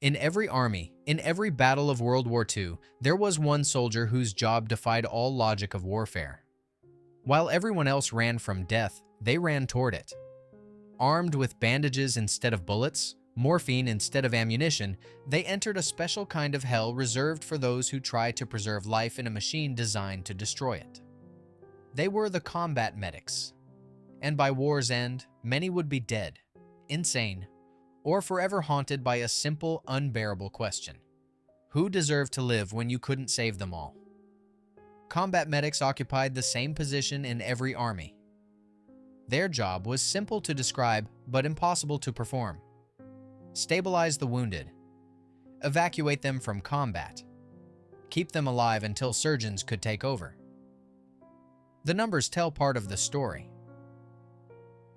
In every army, in every battle of World War II, there was one soldier whose job defied all logic of warfare. While everyone else ran from death, they ran toward it. Armed with bandages instead of bullets, morphine instead of ammunition, they entered a special kind of hell reserved for those who try to preserve life in a machine designed to destroy it. They were the combat medics. And by war's end, many would be dead, insane, or forever haunted by a simple, unbearable question. Who deserved to live when you couldn't save them all? Combat medics occupied the same position in every army. Their job was simple to describe, but impossible to perform. Stabilize the wounded. Evacuate them from combat. Keep them alive until surgeons could take over. The numbers tell part of the story.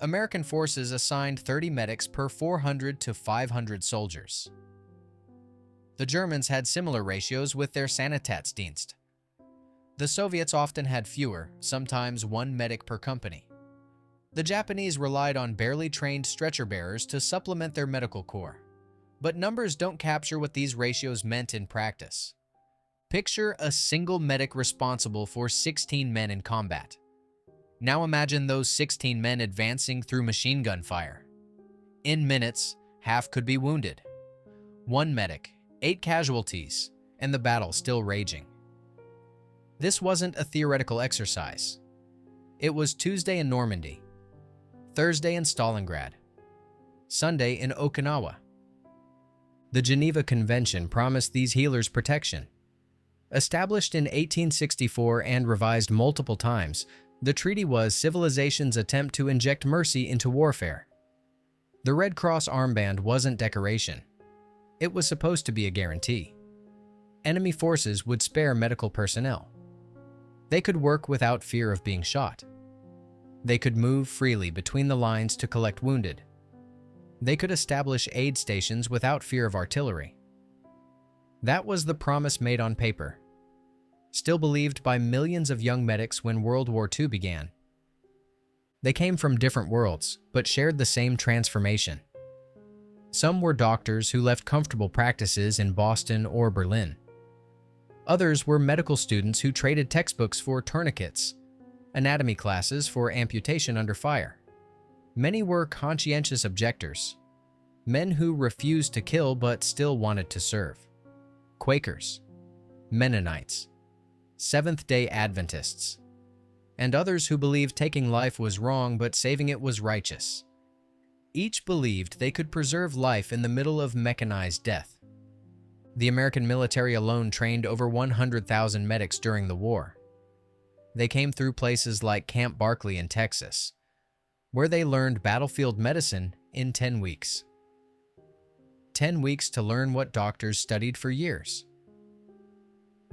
American forces assigned 30 medics per 400 to 500 soldiers. The Germans had similar ratios with their Sanitätsdienst. The Soviets often had fewer, sometimes one medic per company. The Japanese relied on barely trained stretcher bearers to supplement their medical corps. But numbers don't capture what these ratios meant in practice. Picture a single medic responsible for 16 men in combat. Now imagine those 16 men advancing through machine gun fire. In minutes, half could be wounded. One medic, 8 casualties, and the battle still raging. This wasn't a theoretical exercise. It was Tuesday in Normandy, Thursday in Stalingrad, Sunday in Okinawa. The Geneva Convention promised these healers protection. Established in 1864 and revised multiple times, the treaty was civilization's attempt to inject mercy into warfare. The Red Cross armband wasn't decoration. It was supposed to be a guarantee. Enemy forces would spare medical personnel. They could work without fear of being shot. They could move freely between the lines to collect wounded. They could establish aid stations without fear of artillery. That was the promise made on paper, still believed by millions of young medics when World War II began. They came from different worlds, but shared the same transformation. Some were doctors who left comfortable practices in Boston or Berlin. Others were medical students who traded textbooks for tourniquets, anatomy classes for amputation under fire. Many were conscientious objectors, men who refused to kill but still wanted to serve. Quakers, Mennonites, Seventh-day Adventists, and others who believed taking life was wrong but saving it was righteous. Each believed they could preserve life in the middle of mechanized death. The American military alone trained over 100,000 medics during the war. They came through places like Camp Barkley in Texas, where they learned battlefield medicine in 10 weeks. 10 weeks to learn what doctors studied for years.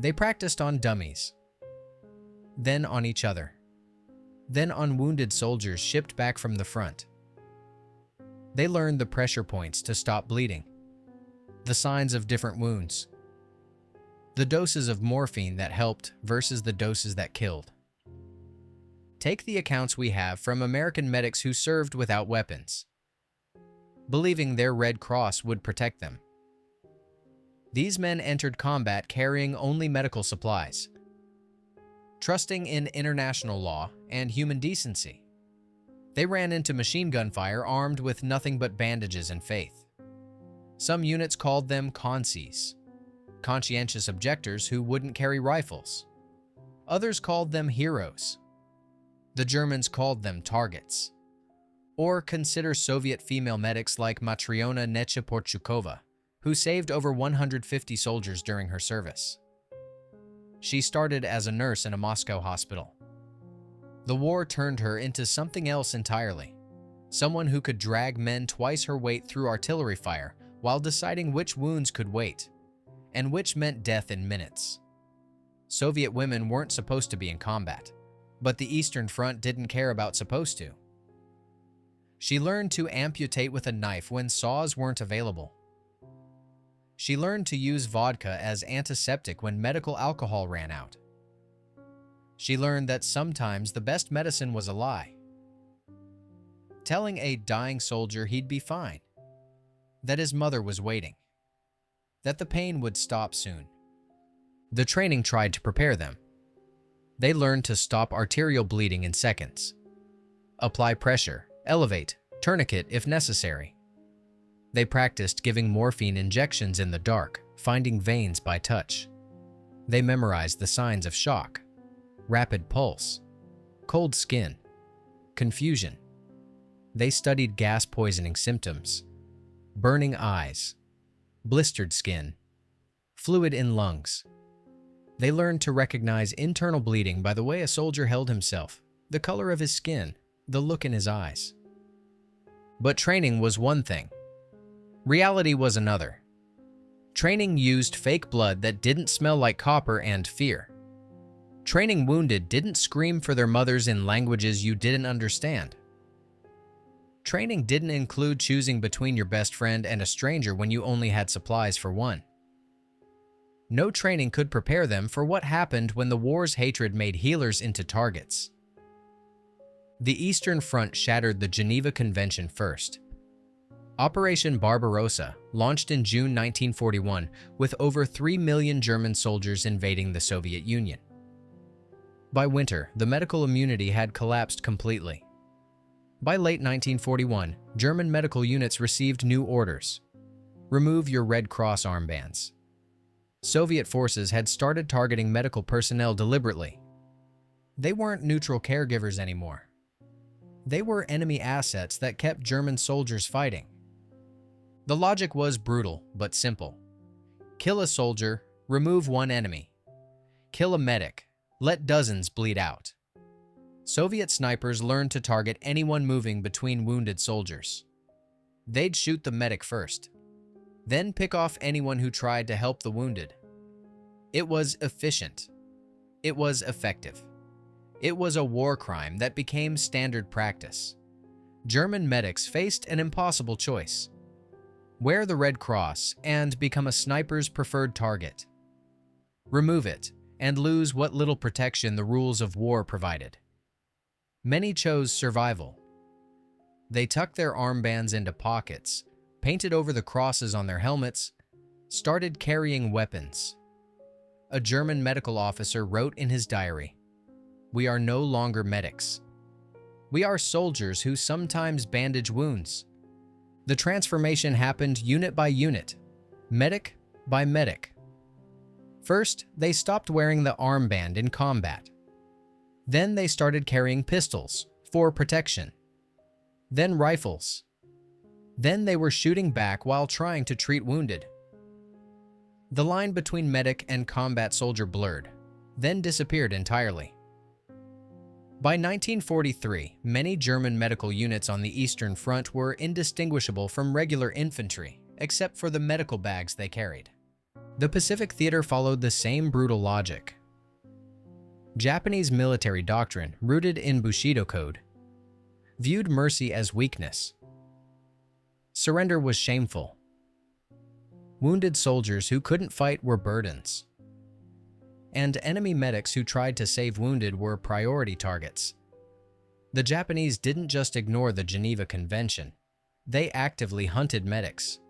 They practiced on dummies, then on each other, then on wounded soldiers shipped back from the front. They learned the pressure points to stop bleeding, the signs of different wounds, the doses of morphine that helped versus the doses that killed. Take the accounts we have from American medics who served without weapons, believing their Red Cross would protect them. These men entered combat carrying only medical supplies, trusting in international law and human decency. They ran into machine gun fire armed with nothing but bandages and faith. Some units called them consies, conscientious objectors who wouldn't carry rifles. Others called them heroes. The Germans called them targets. Or consider Soviet female medics like Matriona Necheporchukova, who saved over 150 soldiers during her service. She started as a nurse in a Moscow hospital. The war turned her into something else entirely, someone who could drag men twice her weight through artillery fire while deciding which wounds could wait, and which meant death in minutes. Soviet women weren't supposed to be in combat, but the Eastern Front didn't care about supposed to. She learned to amputate with a knife when saws weren't available. She learned to use vodka as antiseptic when medical alcohol ran out. She learned that sometimes the best medicine was a lie. Telling a dying soldier he'd be fine, that his mother was waiting, that the pain would stop soon. The training tried to prepare them. They learned to stop arterial bleeding in seconds, apply pressure, elevate, tourniquet if necessary. They practiced giving morphine injections in the dark, finding veins by touch. They memorized the signs of shock, rapid pulse, cold skin, confusion. They studied gas poisoning symptoms, burning eyes, blistered skin, fluid in lungs. They learned to recognize internal bleeding by the way a soldier held himself, the color of his skin, the look in his eyes. But training was one thing. Reality was another. Training used fake blood that didn't smell like copper and fear. Training wounded didn't scream for their mothers in languages you didn't understand. Training didn't include choosing between your best friend and a stranger when you only had supplies for one. No training could prepare them for what happened when the war's hatred made healers into targets. The Eastern Front shattered the Geneva Convention first. Operation Barbarossa, launched in June 1941, with over 3 million German soldiers invading the Soviet Union. By winter, the medical immunity had collapsed completely. By late 1941, German medical units received new orders. Remove your Red Cross armbands. Soviet forces had started targeting medical personnel deliberately. They weren't neutral caregivers anymore. They were enemy assets that kept German soldiers fighting. The logic was brutal but simple. Kill a soldier, remove one enemy. Kill a medic, let dozens bleed out. Soviet snipers learned to target anyone moving between wounded soldiers. They'd shoot the medic first, then pick off anyone who tried to help the wounded. It was efficient. It was effective. It was a war crime that became standard practice. German medics faced an impossible choice: wear the Red Cross and become a sniper's preferred target. Remove it and lose what little protection the rules of war provided. Many chose survival. They tucked their armbands into pockets, painted over the crosses on their helmets, started carrying weapons. A German medical officer wrote in his diary, "We are no longer medics. We are soldiers who sometimes bandage wounds." The transformation happened unit by unit, medic by medic. First, they stopped wearing the armband in combat. Then they started carrying pistols for protection. Then rifles. Then they were shooting back while trying to treat wounded. The line between medic and combat soldier blurred, then disappeared entirely. By 1943, many German medical units on the Eastern Front were indistinguishable from regular infantry, except for the medical bags they carried. The Pacific Theater followed the same brutal logic. Japanese military doctrine, rooted in Bushido code, viewed mercy as weakness. Surrender was shameful. Wounded soldiers who couldn't fight were burdens. And enemy medics who tried to save wounded were priority targets. The Japanese didn't just ignore the Geneva Convention. They actively hunted medics.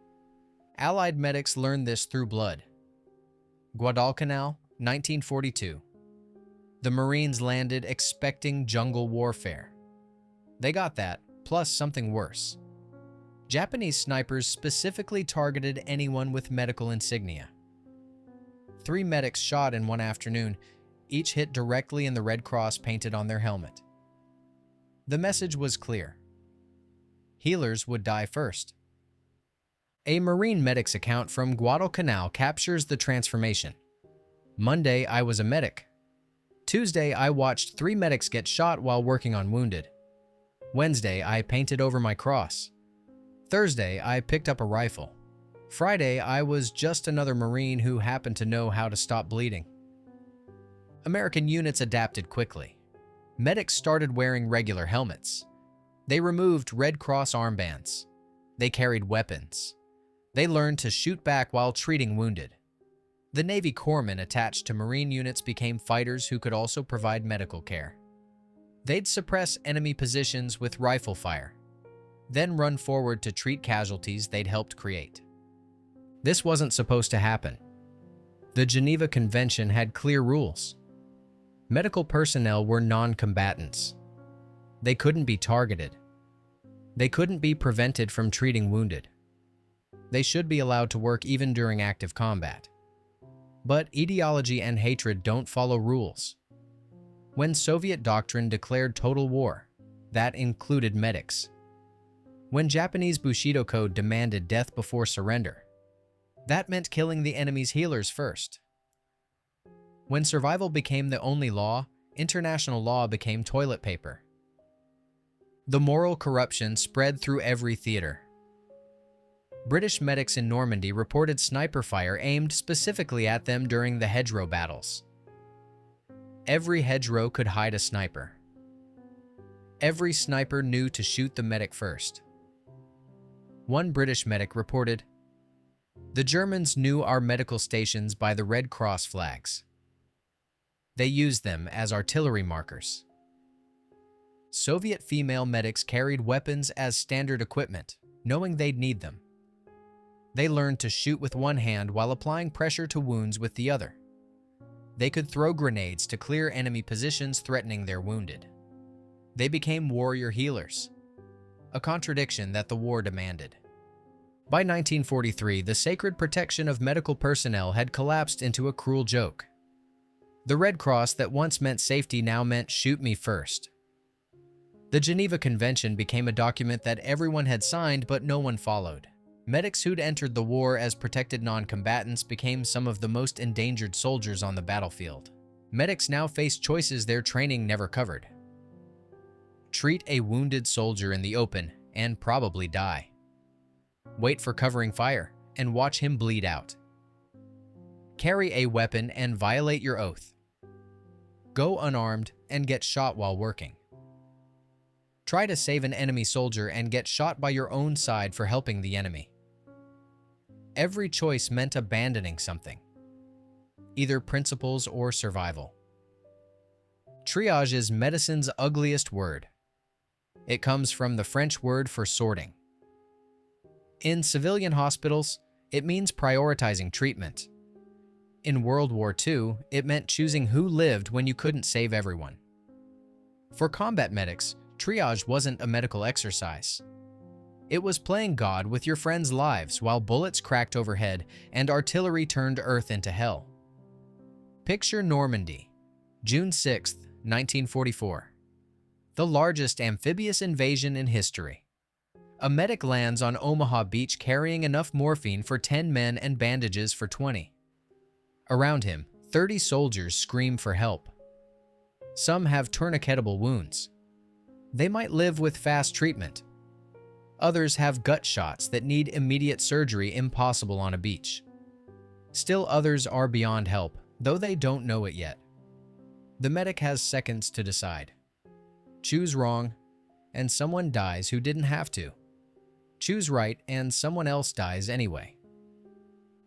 Allied medics learned this through blood. Guadalcanal, 1942. The Marines landed expecting jungle warfare. They got that, plus something worse. Japanese snipers specifically targeted anyone with medical insignia. 3 medics shot in one afternoon, each hit directly in the Red Cross painted on their helmet. The message was clear. Healers would die first. A Marine medic's account from Guadalcanal captures the transformation. Monday, I was a medic. Tuesday, I watched 3 medics get shot while working on wounded. Wednesday, I painted over my cross. Thursday, I picked up a rifle. Friday, I was just another Marine who happened to know how to stop bleeding. American units adapted quickly. Medics started wearing regular helmets. They removed Red Cross armbands. They carried weapons. They learned to shoot back while treating wounded. The Navy corpsmen attached to Marine units became fighters who could also provide medical care. They'd suppress enemy positions with rifle fire, then run forward to treat casualties they'd helped create. This wasn't supposed to happen. The Geneva Convention had clear rules. Medical personnel were non-combatants. They couldn't be targeted. They couldn't be prevented from treating wounded. They should be allowed to work even during active combat. But ideology and hatred don't follow rules. When Soviet doctrine declared total war, that included medics. When Japanese Bushido code demanded death before surrender, that meant killing the enemy's healers first. When survival became the only law, international law became toilet paper. The moral corruption spread through every theater. British medics in Normandy reported sniper fire aimed specifically at them during the hedgerow battles. Every hedgerow could hide a sniper. Every sniper knew to shoot the medic first. One British medic reported, "The Germans knew our medical stations by the Red Cross flags. They used them as artillery markers." Soviet female medics carried weapons as standard equipment, knowing they'd need them. They learned to shoot with one hand while applying pressure to wounds with the other. They could throw grenades to clear enemy positions threatening their wounded. They became warrior healers, a contradiction that the war demanded. By 1943, the sacred protection of medical personnel had collapsed into a cruel joke. The Red Cross that once meant safety now meant shoot me first. The Geneva Convention became a document that everyone had signed but no one followed. Medics who'd entered the war as protected non-combatants became some of the most endangered soldiers on the battlefield. Medics now face choices their training never covered. Treat a wounded soldier in the open and probably die. Wait for covering fire and watch him bleed out. Carry a weapon and violate your oath. Go unarmed and get shot while working. Try to save an enemy soldier and get shot by your own side for helping the enemy. Every choice meant abandoning something, either principles or survival. Triage is medicine's ugliest word. It comes from the French word for sorting. In civilian hospitals, it means prioritizing treatment. In World War II, it meant choosing who lived when you couldn't save everyone. For combat medics, triage wasn't a medical exercise. It was playing God with your friends' lives while bullets cracked overhead and artillery turned Earth into hell. Picture Normandy, June 6, 1944. The largest amphibious invasion in history. A medic lands on Omaha Beach carrying enough morphine for 10 men and bandages for 20. Around him, 30 soldiers scream for help. Some have tourniquetable wounds. They might live with fast treatment. Others have gut shots that need immediate surgery impossible on a beach. Still others are beyond help, though they don't know it yet. The medic has seconds to decide. Choose wrong, and someone dies who didn't have to. Choose right, and someone else dies anyway.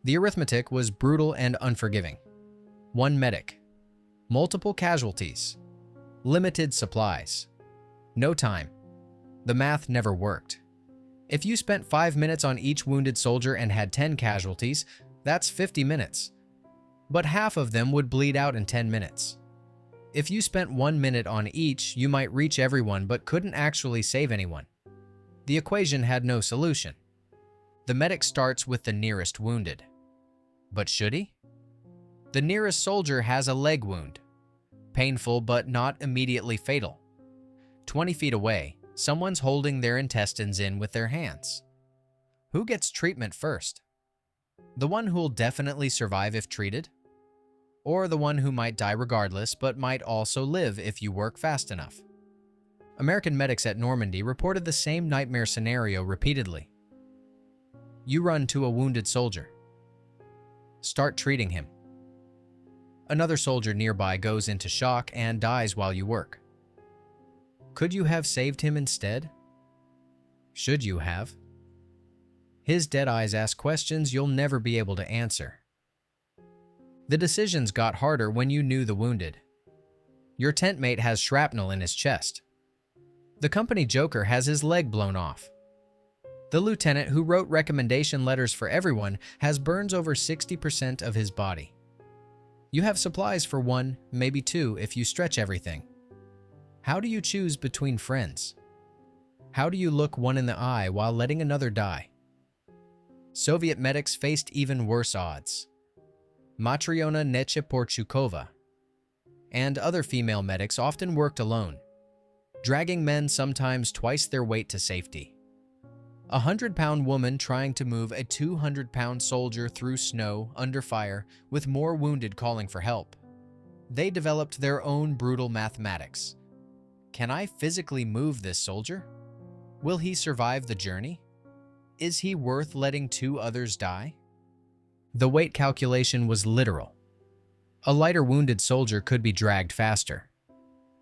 The arithmetic was brutal and unforgiving. One medic, multiple casualties, limited supplies, no time. The math never worked. If you spent 5 minutes on each wounded soldier and had 10 casualties, that's 50 minutes. But half of them would bleed out in 10 minutes. If you spent 1 minute on each, you might reach everyone but couldn't actually save anyone. The equation had no solution. The medic starts with the nearest wounded. But should he? The nearest soldier has a leg wound. Painful but not immediately fatal. 20 feet away, someone's holding their intestines in with their hands. Who gets treatment first? The one who'll definitely survive if treated? Or the one who might die regardless but might also live if you work fast enough? American medics at Normandy reported the same nightmare scenario repeatedly. You run to a wounded soldier. Start treating him. Another soldier nearby goes into shock and dies while you work. Could you have saved him instead? Should you have? His dead eyes ask questions you'll never be able to answer. The decisions got harder when you knew the wounded. Your tent mate has shrapnel in his chest. The company joker has his leg blown off. The lieutenant who wrote recommendation letters for everyone has burns over 60% of his body. You have supplies for 1, maybe 2 if you stretch everything. How do you choose between friends? How do you look one in the eye while letting another die? Soviet medics faced even worse odds. Matriona Necheporchukova and other female medics often worked alone, dragging men sometimes twice their weight to safety. A 100-pound woman trying to move a 200-pound soldier through snow under fire with more wounded calling for help. They developed their own brutal mathematics. Can I physically move this soldier? Will he survive the journey? Is he worth letting 2 others die? The weight calculation was literal. A lighter wounded soldier could be dragged faster.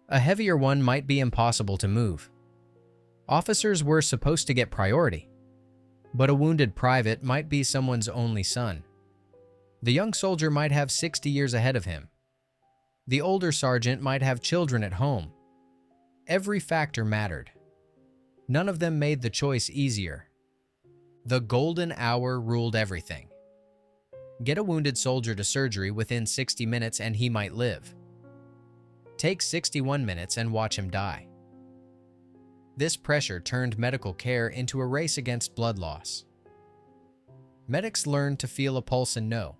A heavier one might be impossible to move. Officers were supposed to get priority, but a wounded private might be someone's only son. The young soldier might have 60 years ahead of him. The older sergeant might have children at home. Every factor mattered. None of them made the choice easier. The golden hour ruled everything. Get a wounded soldier to surgery within 60 minutes and he might live. Take 61 minutes and watch him die. This pressure turned medical care into a race against blood loss. Medics learned to feel a pulse and know.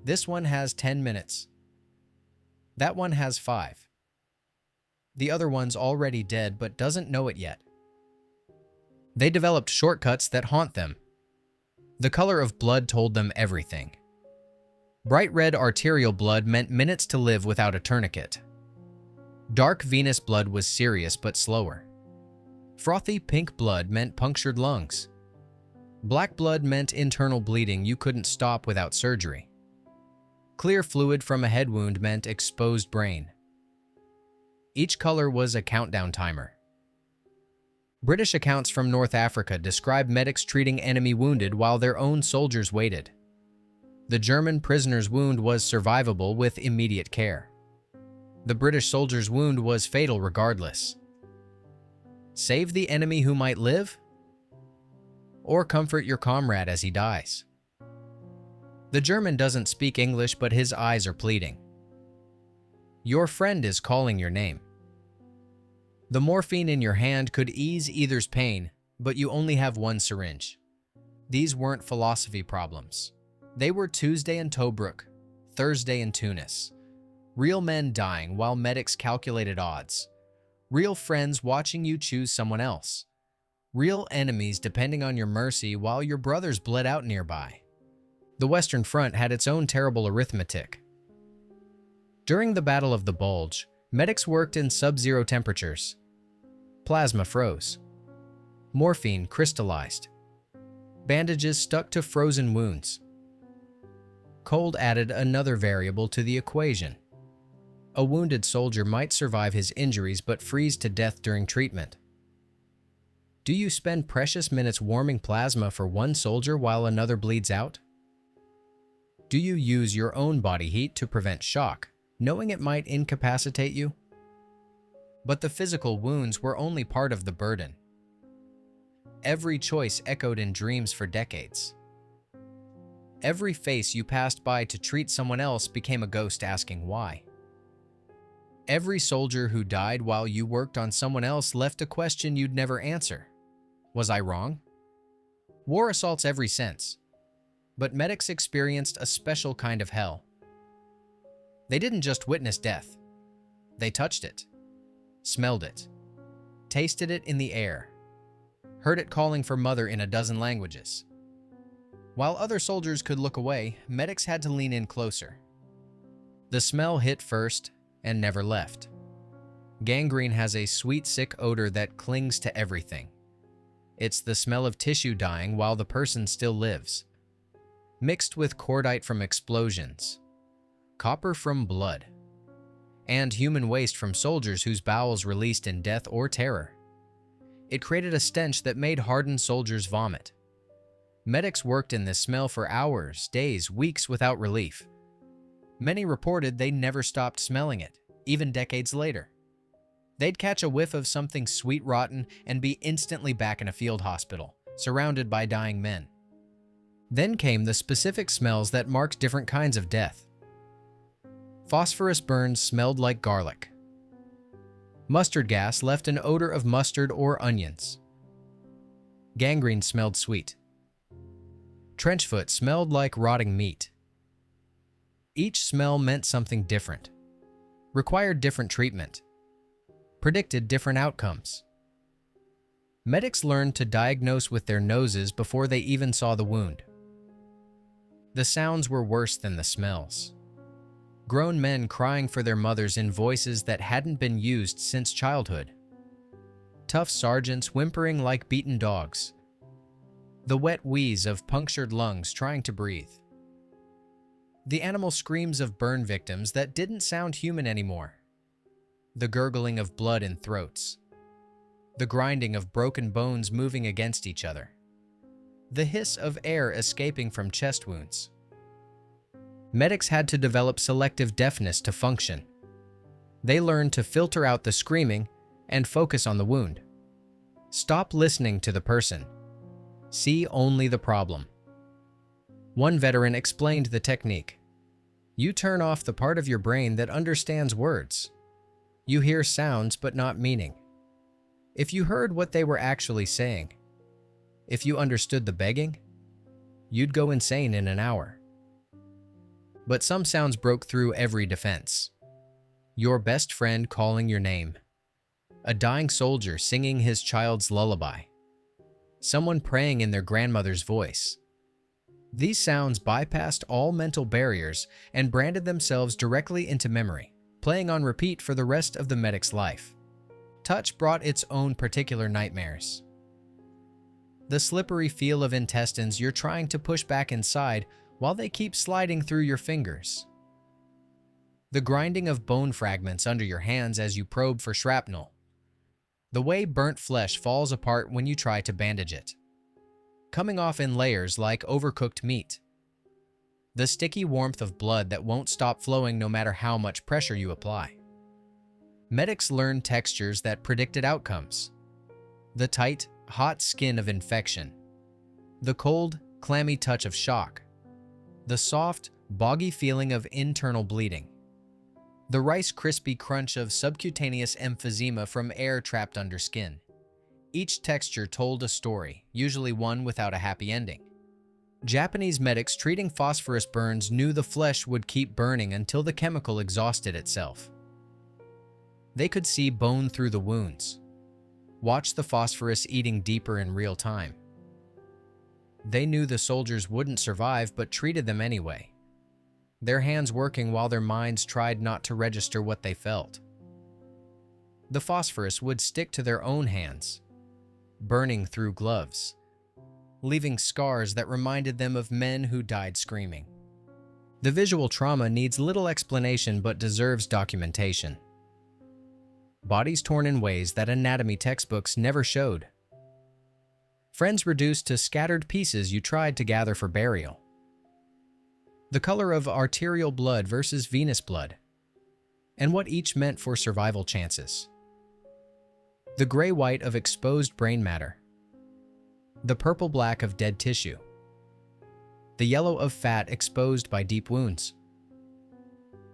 This one has 10 minutes. That one has 5. The other one's already dead but doesn't know it yet. They developed shortcuts that haunt them. The color of blood told them everything. Bright red arterial blood meant minutes to live without a tourniquet. Dark venous blood was serious but slower. Frothy pink blood meant punctured lungs. Black blood meant internal bleeding you couldn't stop without surgery. Clear fluid from a head wound meant exposed brain. Each color was a countdown timer. British accounts from North Africa describe medics treating enemy wounded while their own soldiers waited. The German prisoner's wound was survivable with immediate care. The British soldier's wound was fatal regardless. Save the enemy who might live? Or comfort your comrade as he dies? The German doesn't speak English, but his eyes are pleading. Your friend is calling your name. The morphine in your hand could ease either's pain, but you only have 1 syringe. These weren't philosophy problems. They were Tuesday in Tobruk, Thursday in Tunis. Real men dying while medics calculated odds. Real friends watching you choose someone else. Real enemies depending on your mercy while your brothers bled out nearby. The Western Front had its own terrible arithmetic. During the Battle of the Bulge, medics worked in sub-zero temperatures. Plasma froze. Morphine crystallized. Bandages stuck to frozen wounds. Cold added another variable to the equation. A wounded soldier might survive his injuries but freeze to death during treatment. Do you spend precious minutes warming plasma for one soldier while another bleeds out? Do you use your own body heat to prevent shock, knowing it might incapacitate you? But the physical wounds were only part of the burden. Every choice echoed in dreams for decades. Every face you passed by to treat someone else became a ghost asking why. Every soldier who died while you worked on someone else left a question you'd never answer. Was I wrong? War assaults every sense, but medics experienced a special kind of hell. They didn't just witness death. They touched it, smelled it, tasted it in the air, heard it calling for mother in a dozen languages. While other soldiers could look away, medics had to lean in closer. The smell hit first and never left. Gangrene has a sweet, sick odor that clings to everything. It's the smell of tissue dying while the person still lives, mixed with cordite from explosions, copper from blood, and human waste from soldiers whose bowels released in death or terror. It created a stench that made hardened soldiers vomit. Medics worked in this smell for hours, days, weeks without relief. Many reported they never stopped smelling it, even decades later. They'd catch a whiff of something sweet rotten and be instantly back in a field hospital, surrounded by dying men. Then came the specific smells that marked different kinds of death. Phosphorus burns smelled like garlic. Mustard gas left an odor of mustard or onions. Gangrene smelled sweet. Trenchfoot smelled like rotting meat. Each smell meant something different, required different treatment, predicted different outcomes. Medics learned to diagnose with their noses before they even saw the wound. The sounds were worse than the smells. Grown men crying for their mothers in voices that hadn't been used since childhood. Tough sergeants whimpering like beaten dogs. The wet wheeze of punctured lungs trying to breathe. The animal screams of burn victims that didn't sound human anymore. The gurgling of blood in throats. The grinding of broken bones moving against each other. The hiss of air escaping from chest wounds. Medics had to develop selective deafness to function. They learned to filter out the screaming and focus on the wound. Stop listening to the person. See only the problem. One veteran explained the technique. You turn off the part of your brain that understands words. You hear sounds but not meaning. If you heard what they were actually saying, if you understood the begging, you'd go insane in an hour. But some sounds broke through every defense. Your best friend calling your name. A dying soldier singing his child's lullaby. Someone praying in their grandmother's voice. These sounds bypassed all mental barriers and branded themselves directly into memory, playing on repeat for the rest of the medic's life. Touch brought its own particular nightmares. The slippery feel of intestines you're trying to push back inside while they keep sliding through your fingers. The grinding of bone fragments under your hands as you probe for shrapnel. The way burnt flesh falls apart when you try to bandage it, coming off in layers like overcooked meat. The sticky warmth of blood that won't stop flowing no matter how much pressure you apply. Medics learned textures that predicted outcomes. The tight, hot skin of infection. The cold, clammy touch of shock. The soft, boggy feeling of internal bleeding. The Rice Krispie crunch of subcutaneous emphysema from air trapped under skin. Each texture told a story, usually one without a happy ending. Japanese medics treating phosphorus burns knew the flesh would keep burning until the chemical exhausted itself. They could see bone through the wounds, watch the phosphorus eating deeper in real time. They knew the soldiers wouldn't survive but treated them anyway, their hands working while their minds tried not to register what they felt. The phosphorus would stick to their own hands, burning through gloves, leaving scars that reminded them of men who died screaming. The visual trauma needs little explanation but deserves documentation. Bodies torn in ways that anatomy textbooks never showed. Friends reduced to scattered pieces you tried to gather for burial. The color of arterial blood versus venous blood, and what each meant for survival chances. The gray-white of exposed brain matter. The purple-black of dead tissue. The yellow of fat exposed by deep wounds.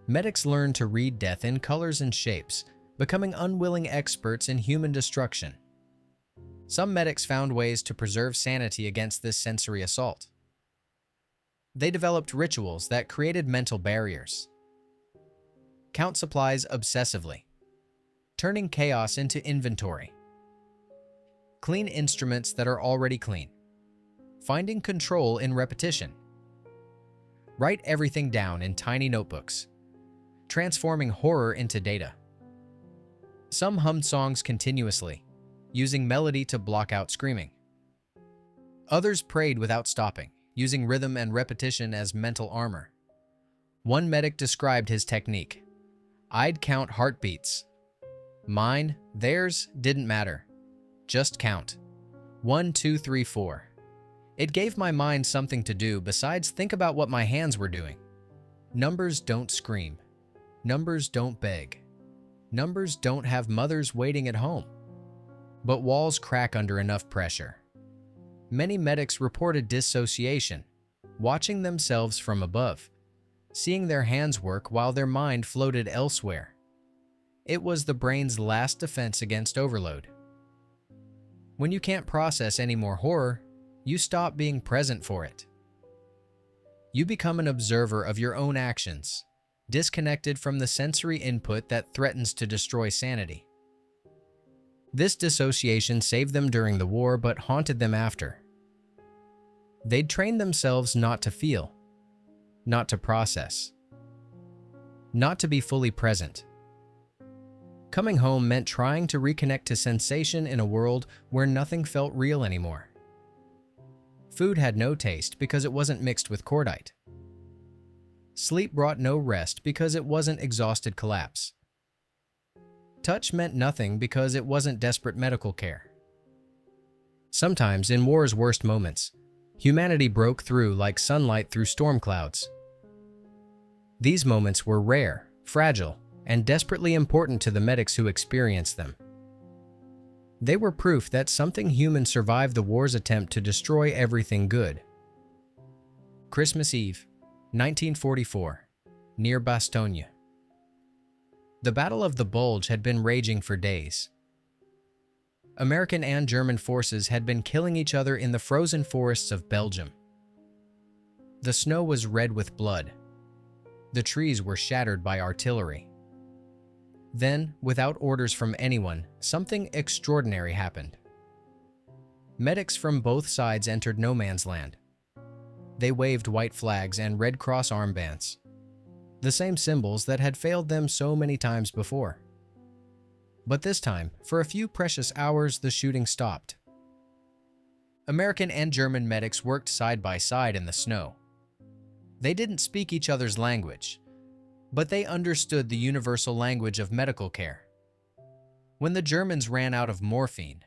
Medics learned to read death in colors and shapes, becoming unwilling experts in human destruction. Some medics found ways to preserve sanity against this sensory assault. They developed rituals that created mental barriers. Count supplies obsessively, turning chaos into inventory. Clean instruments that are already clean, finding control in repetition. Write everything down in tiny notebooks, transforming horror into data. Some hummed songs continuously, using melody to block out screaming. Others prayed without stopping, using rhythm and repetition as mental armor. One medic described his technique. I'd count heartbeats. Mine, theirs, didn't matter. Just count. 1, 2, 3, 4. It gave my mind something to do besides think about what my hands were doing. Numbers don't scream. Numbers don't beg. Numbers don't have mothers waiting at home. But walls crack under enough pressure. Many medics reported dissociation, watching themselves from above, seeing their hands work while their mind floated elsewhere. It was the brain's last defense against overload. When you can't process any more horror, you stop being present for it. You become an observer of your own actions, disconnected from the sensory input that threatens to destroy sanity. This dissociation saved them during the war but haunted them after. They'd trained themselves not to feel, not to process, not to be fully present. Coming home meant trying to reconnect to sensation in a world where nothing felt real anymore. Food had no taste because it wasn't mixed with cordite. Sleep brought no rest because it wasn't exhausted collapse. Touch meant nothing because it wasn't desperate medical care. Sometimes, in war's worst moments, humanity broke through like sunlight through storm clouds. These moments were rare, fragile, and desperately important to the medics who experienced them. They were proof that something human survived the war's attempt to destroy everything good. Christmas Eve, 1944, near Bastogne. The Battle of the Bulge had been raging for days. American and German forces had been killing each other in the frozen forests of Belgium. The snow was red with blood. The trees were shattered by artillery. Then, without orders from anyone, something extraordinary happened. Medics from both sides entered no man's land. They waved white flags and Red Cross armbands, the same symbols that had failed them so many times before. But this time, for a few precious hours, the shooting stopped. American and German medics worked side by side in the snow. They didn't speak each other's language, but they understood the universal language of medical care. When the Germans ran out of morphine,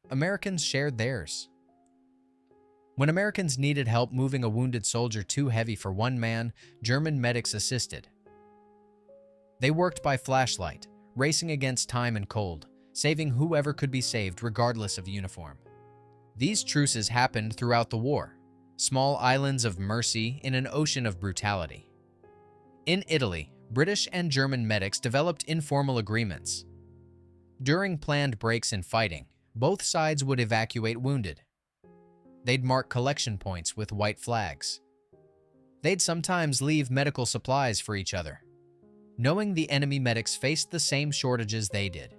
Americans shared theirs. When Americans needed help moving a wounded soldier too heavy for one man, German medics assisted. They worked by flashlight, racing against time and cold, saving whoever could be saved regardless of uniform. These truces happened throughout the war, small islands of mercy in an ocean of brutality. In Italy, British and German medics developed informal agreements. During planned breaks in fighting, both sides would evacuate wounded. They'd mark collection points with white flags. They'd sometimes leave medical supplies for each other, knowing the enemy medics faced the same shortages they did.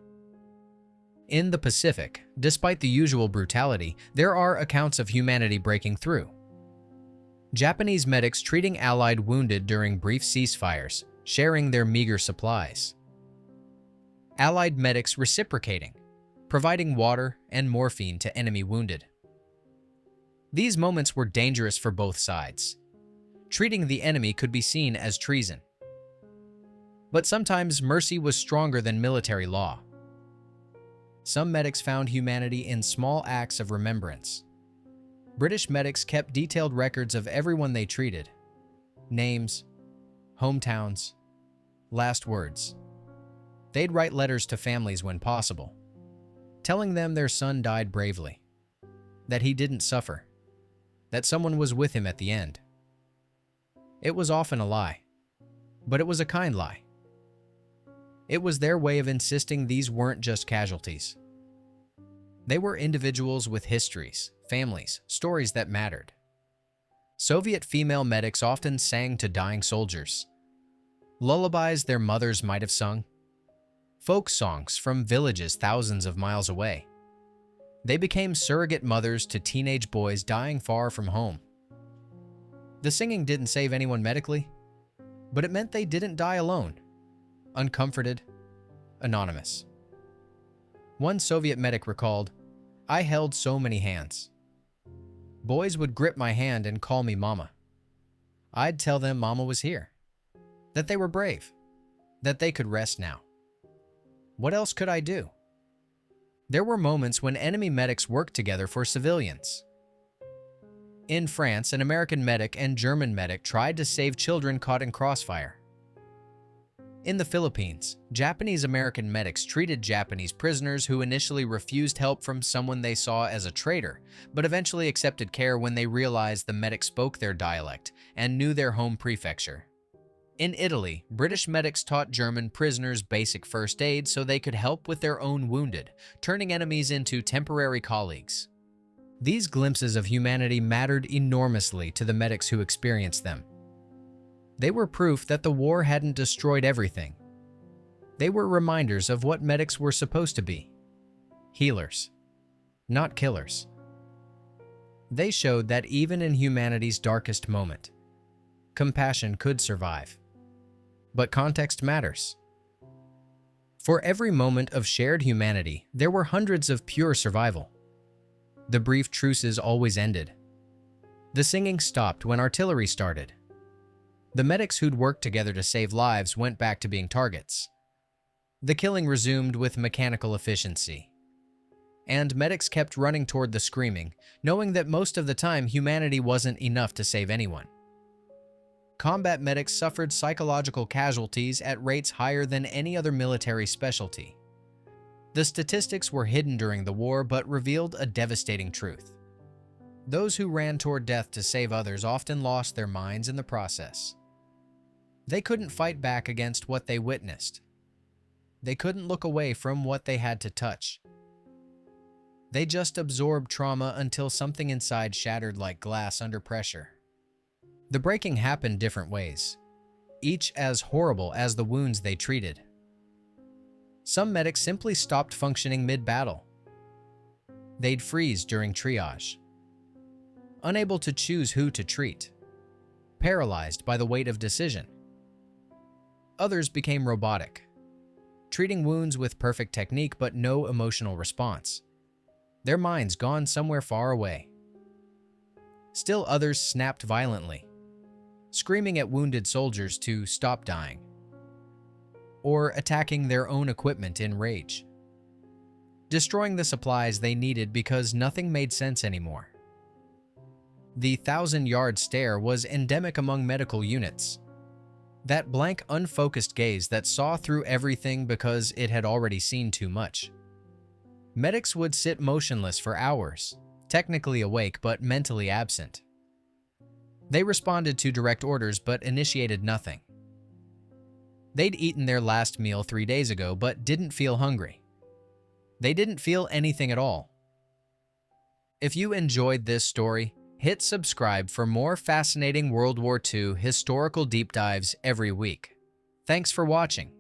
In the Pacific, despite the usual brutality, there are accounts of humanity breaking through. Japanese medics treating Allied wounded during brief ceasefires, sharing their meager supplies. Allied medics reciprocating, providing water and morphine to enemy wounded. These moments were dangerous for both sides. Treating the enemy could be seen as treason. But sometimes mercy was stronger than military law. Some medics found humanity in small acts of remembrance. British medics kept detailed records of everyone they treated. Names, hometowns, last words. They'd write letters to families when possible, telling them their son died bravely, that he didn't suffer, that someone was with him at the end. It was often a lie, but it was a kind lie. It was their way of insisting these weren't just casualties. They were individuals with histories, families, stories that mattered. Soviet female medics often sang to dying soldiers, lullabies their mothers might have sung, folk songs from villages thousands of miles away. They became surrogate mothers to teenage boys dying far from home. The singing didn't save anyone medically, but it meant they didn't die alone, uncomforted, anonymous. One Soviet medic recalled, "I held so many hands. Boys would grip my hand and call me Mama. I'd tell them Mama was here, that they were brave, that they could rest now. What else could I do?" There were moments when enemy medics worked together for civilians. In France, an American medic and German medic tried to save children caught in crossfire. In the Philippines, Japanese-American medics treated Japanese prisoners who initially refused help from someone they saw as a traitor, but eventually accepted care when they realized the medic spoke their dialect and knew their home prefecture. In Italy, British medics taught German prisoners basic first aid so they could help with their own wounded, turning enemies into temporary colleagues. These glimpses of humanity mattered enormously to the medics who experienced them. They were proof that the war hadn't destroyed everything. They were reminders of what medics were supposed to be: healers, not killers. They showed that even in humanity's darkest moment, compassion could survive. But context matters. For every moment of shared humanity, there were hundreds of pure survival. The brief truces always ended. The singing stopped when artillery started. The medics who'd worked together to save lives went back to being targets. The killing resumed with mechanical efficiency. And medics kept running toward the screaming, knowing that most of the time humanity wasn't enough to save anyone. Combat medics suffered psychological casualties at rates higher than any other military specialty. The statistics were hidden during the war but revealed a devastating truth. Those who ran toward death to save others often lost their minds in the process. They couldn't fight back against what they witnessed. They couldn't look away from what they had to touch. They just absorbed trauma until something inside shattered like glass under pressure. The breaking happened different ways, each as horrible as the wounds they treated. Some medics simply stopped functioning mid-battle. They'd freeze during triage, unable to choose who to treat, paralyzed by the weight of decision. Others became robotic, treating wounds with perfect technique but no emotional response, their minds gone somewhere far away. Still others snapped violently, screaming at wounded soldiers to stop dying, or attacking their own equipment in rage, destroying the supplies they needed because nothing made sense anymore. The 1,000-yard stare was endemic among medical units. That blank, unfocused gaze that saw through everything because it had already seen too much. Medics would sit motionless for hours, technically awake but mentally absent. They responded to direct orders but initiated nothing. They'd eaten their last meal 3 days ago but didn't feel hungry. They didn't feel anything at all. If you enjoyed this story, hit subscribe for more fascinating World War II historical deep dives every week. Thanks for watching.